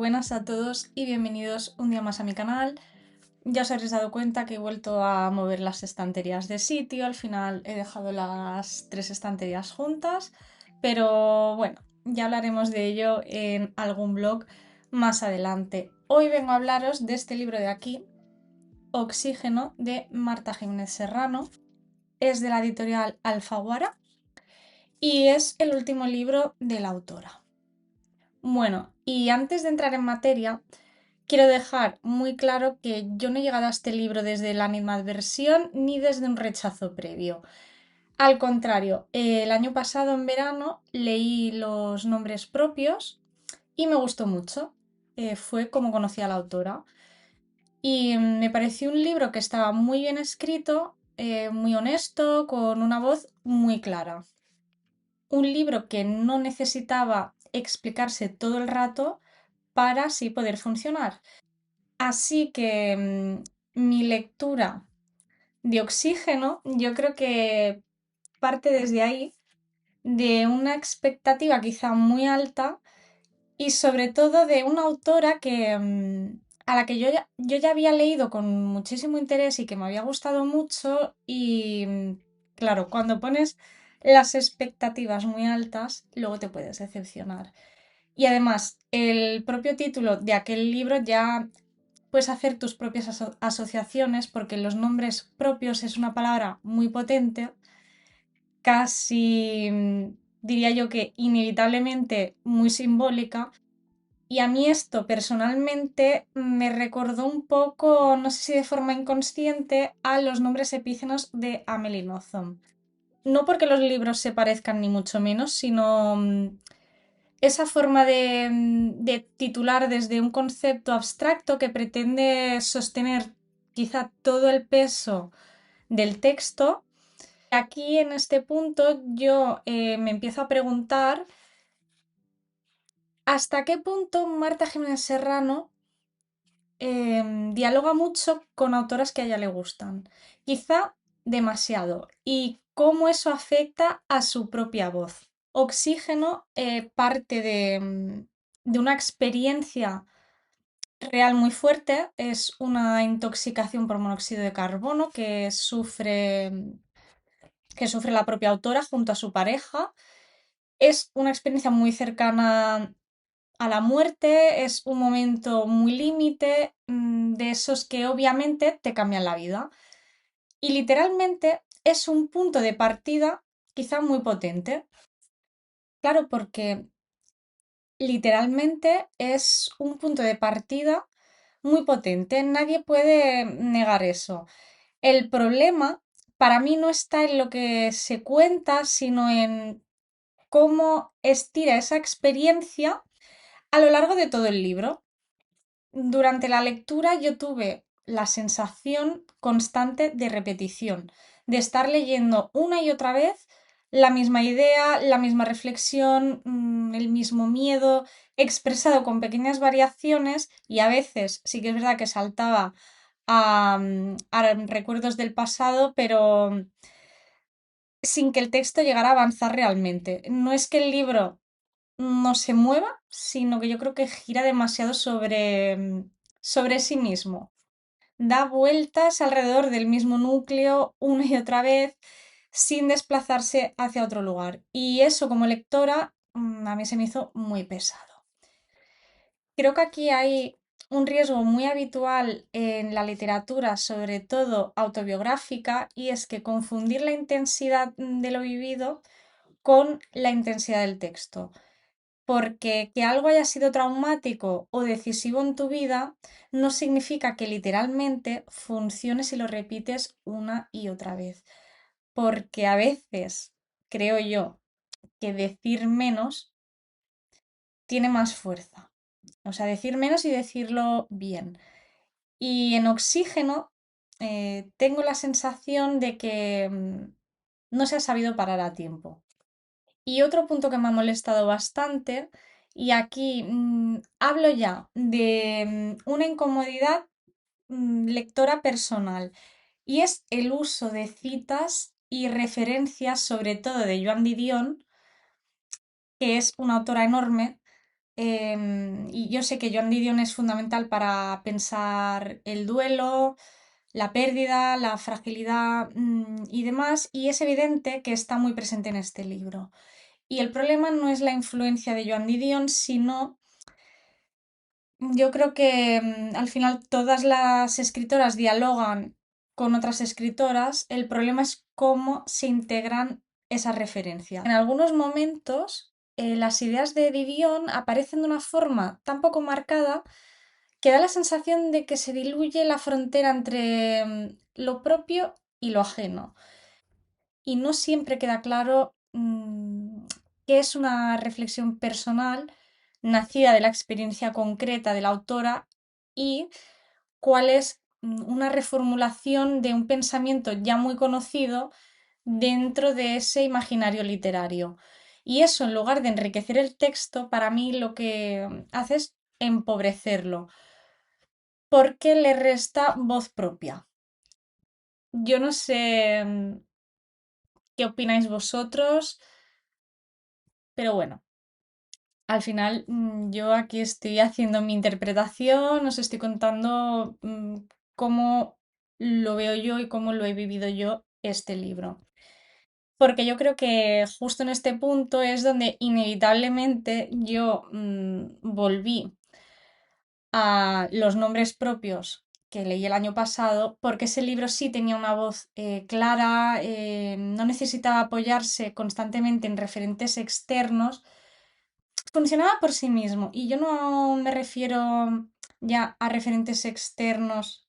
buenas a todos y bienvenidos un día más a mi canal. Ya os habréis dado cuenta que he vuelto a mover las estanterías de sitio, al final he dejado las tres estanterías juntas, pero bueno, ya hablaremos de ello en algún blog más adelante. Hoy vengo a hablaros de este libro de aquí, Oxígeno, de Marta Jiménez Serrano. Es de la editorial Alfaguara y es el último libro de la autora. Bueno, y antes de entrar en materia, quiero dejar muy claro que yo no he llegado a este libro desde la animadversión ni desde un rechazo previo. Al contrario, el año pasado en verano leí Los nombres propios y me gustó mucho. Fue como conocí a la autora. Y me pareció un libro que estaba muy bien escrito, muy honesto, con una voz muy clara. Un libro que no necesitaba explicarse todo el rato para así poder funcionar. Así que mi lectura de Oxígeno, yo creo que parte desde ahí, de una expectativa quizá muy alta y sobre todo de una autora a la que yo ya había leído con muchísimo interés y que me había gustado mucho y claro, cuando pones las expectativas muy altas, luego te puedes decepcionar. Y además, el propio título de aquel libro ya puedes hacer tus propias asociaciones porque los nombres propios es una palabra muy potente, casi diría yo que inevitablemente muy simbólica. Y a mí esto personalmente me recordó un poco, no sé si de forma inconsciente, a los nombres epígenos de Amelie Nothomb. No porque los libros se parezcan ni mucho menos, sino esa forma de titular desde un concepto abstracto que pretende sostener quizá todo el peso del texto. Aquí en este punto yo me empiezo a preguntar hasta qué punto Marta Jiménez Serrano dialoga mucho con autoras que a ella le gustan. Quizá demasiado. Y cómo eso afecta a su propia voz. Oxígeno parte de una experiencia real muy fuerte. Es una intoxicación por monóxido de carbono que sufre la propia autora junto a su pareja. Es una experiencia muy cercana a la muerte, es un momento muy límite, de esos que obviamente te cambian la vida. Y literalmente es un punto de partida quizá muy potente. Claro, porque literalmente es un punto de partida muy potente. Nadie puede negar eso. El problema para mí no está en lo que se cuenta, sino en cómo estira esa experiencia a lo largo de todo el libro. Durante la lectura yo tuve la sensación constante de repetición, de estar leyendo una y otra vez la misma idea, la misma reflexión, el mismo miedo, expresado con pequeñas variaciones y a veces sí que es verdad que saltaba a recuerdos del pasado, pero sin que el texto llegara a avanzar realmente. No es que el libro no se mueva, sino que yo creo que gira demasiado sobre sí mismo. Da vueltas alrededor del mismo núcleo una y otra vez sin desplazarse hacia otro lugar. Y eso como lectora a mí se me hizo muy pesado. Creo que aquí hay un riesgo muy habitual en la literatura, sobre todo autobiográfica, y es que confundir la intensidad de lo vivido con la intensidad del texto. Porque que algo haya sido traumático o decisivo en tu vida no significa que literalmente funcione si lo repites una y otra vez. Porque a veces creo yo que decir menos tiene más fuerza. O sea, decir menos y decirlo bien. Y en Oxígeno tengo la sensación de que no se ha sabido parar a tiempo. Y otro punto que me ha molestado bastante, y aquí hablo ya de una incomodidad lectora personal, y es el uso de citas y referencias, sobre todo de Joan Didion, que es una autora enorme, Y yo sé que Joan Didion es fundamental para pensar el duelo, la pérdida, la fragilidad, y demás, y es evidente que está muy presente en este libro. Y el problema no es la influencia de Joan Didion, sino yo creo que al final todas las escritoras dialogan con otras escritoras. El problema es cómo se integran esas referencias. En algunos momentos, las ideas de Didion aparecen de una forma tan poco marcada que da la sensación de que se diluye la frontera entre lo propio y lo ajeno. Y no siempre queda claro qué es una reflexión personal nacida de la experiencia concreta de la autora y cuál es una reformulación de un pensamiento ya muy conocido dentro de ese imaginario literario. Y eso, en lugar de enriquecer el texto, para mí lo que hace es empobrecerlo, porque le resta voz propia. Yo no sé qué opináis vosotros, pero bueno. Al final, yo aquí estoy haciendo mi interpretación, os estoy contando cómo lo veo yo y cómo lo he vivido yo este libro. Porque yo creo que justo en este punto es donde inevitablemente yo volví a los nombres propios que leí el año pasado, porque ese libro sí tenía una voz clara, no necesitaba apoyarse constantemente en referentes externos, funcionaba por sí mismo. Y yo no me refiero ya a referentes externos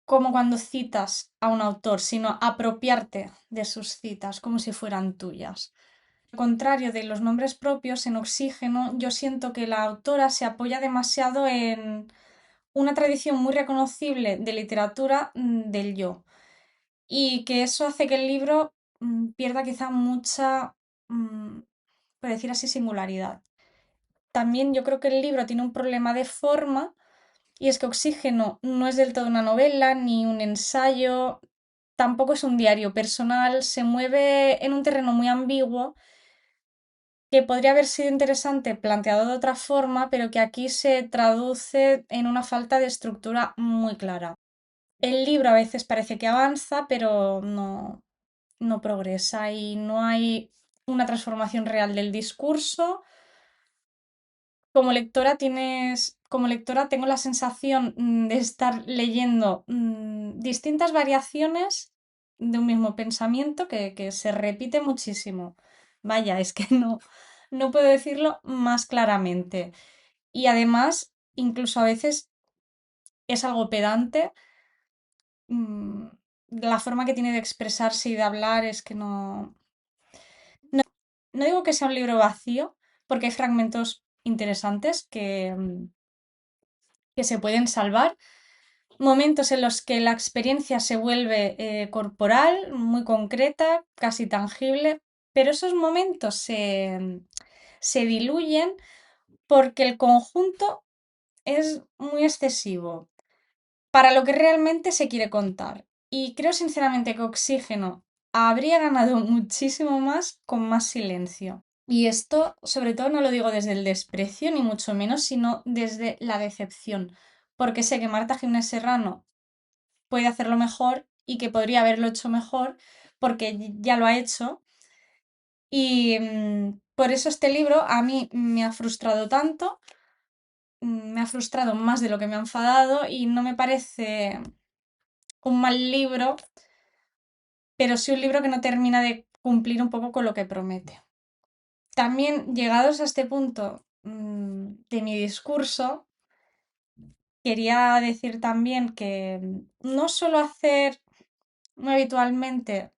como cuando citas a un autor, sino apropiarte de sus citas como si fueran tuyas. Al contrario de los nombres propios, en Oxígeno, yo siento que la autora se apoya demasiado en una tradición muy reconocible de literatura del yo. Y que eso hace que el libro pierda quizá mucha, mm, por decir así, singularidad. También yo creo que el libro tiene un problema de forma y es que Oxígeno no es del todo una novela ni un ensayo, tampoco es un diario personal, se mueve en un terreno muy ambiguo que podría haber sido interesante planteado de otra forma, pero que aquí se traduce en una falta de estructura muy clara. El libro a veces parece que avanza, pero no progresa y no hay una transformación real del discurso. Como lectora tengo la sensación de estar leyendo distintas variaciones de un mismo pensamiento que se repite muchísimo. Vaya, es que no puedo decirlo más claramente. Y además, incluso a veces es algo pedante. mm, la forma que tiene de expresarse y de hablar es que no digo que sea un libro vacío, porque hay fragmentos interesantes que se pueden salvar, momentos en los que la experiencia se vuelve corporal, muy concreta, casi tangible, pero esos momentos se diluyen porque el conjunto es muy excesivo para lo que realmente se quiere contar. Y creo sinceramente que Oxígeno habría ganado muchísimo más con más silencio. Y esto, sobre todo, no lo digo desde el desprecio, ni mucho menos, sino desde la decepción, porque sé que Marta Jiménez Serrano puede hacerlo mejor y que podría haberlo hecho mejor porque ya lo ha hecho. Y por eso este libro a mí me ha frustrado tanto, me ha frustrado más de lo que me ha enfadado y no me parece un mal libro, pero sí un libro que no termina de cumplir un poco con lo que promete. También, llegados a este punto de mi discurso, quería decir también que no suelo hacer muy habitualmente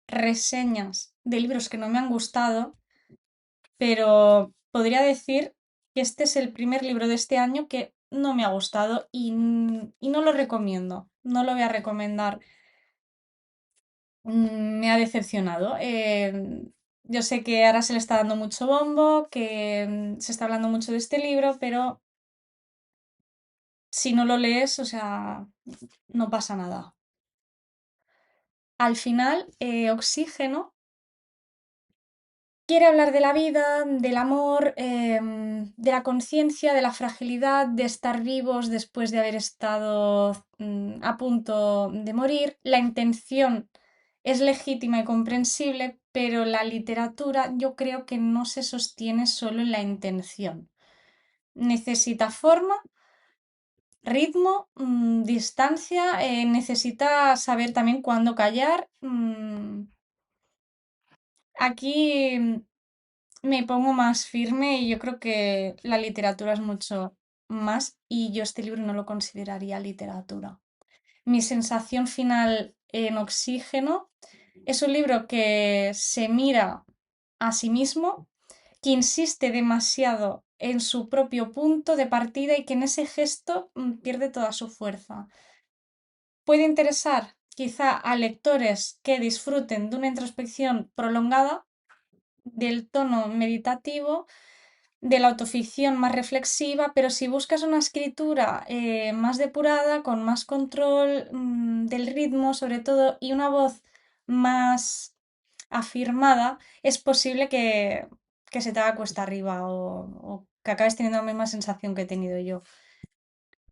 reseñas de libros que no me han gustado, pero podría decir que este es el primer libro de este año que no me ha gustado y no lo recomiendo, no lo voy a recomendar. Me ha decepcionado. Yo sé que ahora se le está dando mucho bombo, que se está hablando mucho de este libro, pero si no lo lees, o sea, no pasa nada. Al final, Oxígeno quiere hablar de la vida, del amor, de la conciencia, de la fragilidad, de estar vivos después de haber estado a punto de morir. La intención es legítima y comprensible, pero la literatura yo creo que no se sostiene solo en la intención. Necesita forma, ritmo, distancia, necesita saber también cuándo callar. Aquí me pongo más firme y yo creo que la literatura es mucho más y yo este libro no lo consideraría literatura. Mi sensación final en Oxígeno es un libro que se mira a sí mismo, que insiste demasiado en su propio punto de partida y que en ese gesto pierde toda su fuerza. Puede interesar quizá a lectores que disfruten de una introspección prolongada, del tono meditativo, de la autoficción más reflexiva, pero si buscas una escritura más depurada, con más control del ritmo sobre todo y una voz más afirmada, es posible que se te haga cuesta arriba o que acabes teniendo la misma sensación que he tenido yo.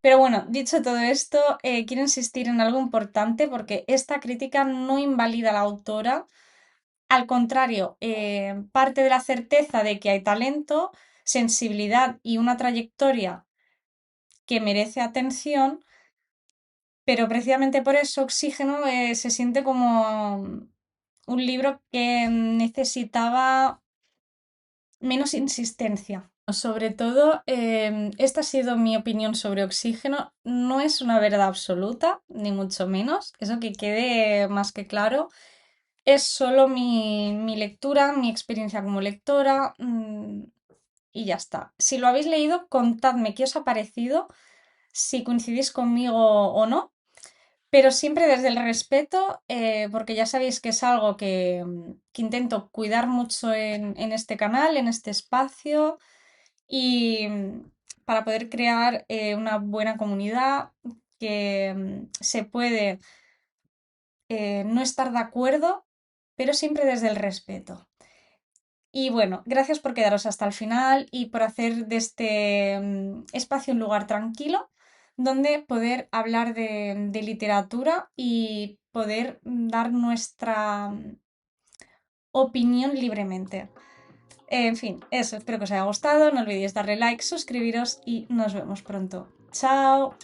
Pero bueno, dicho todo esto, quiero insistir en algo importante porque esta crítica no invalida a la autora. Al contrario, parte de la certeza de que hay talento, sensibilidad y una trayectoria que merece atención, pero precisamente por eso Oxígeno se siente como un libro que necesitaba menos insistencia. Sobre todo, esta ha sido mi opinión sobre Oxígeno. No es una verdad absoluta, ni mucho menos. Eso que quede más que claro. Es solo mi lectura, mi experiencia como lectora, y ya está. Si lo habéis leído, contadme qué os ha parecido, si coincidís conmigo o no, pero siempre desde el respeto, porque ya sabéis que es algo que intento cuidar mucho en este canal, en este espacio, y para poder crear una buena comunidad que se puede no estar de acuerdo, pero siempre desde el respeto. Y bueno, gracias por quedaros hasta el final y por hacer de este espacio un lugar tranquilo donde poder hablar de literatura y poder dar nuestra opinión libremente. En fin, eso, espero que os haya gustado, no olvidéis darle like, suscribiros y nos vemos pronto. Chao.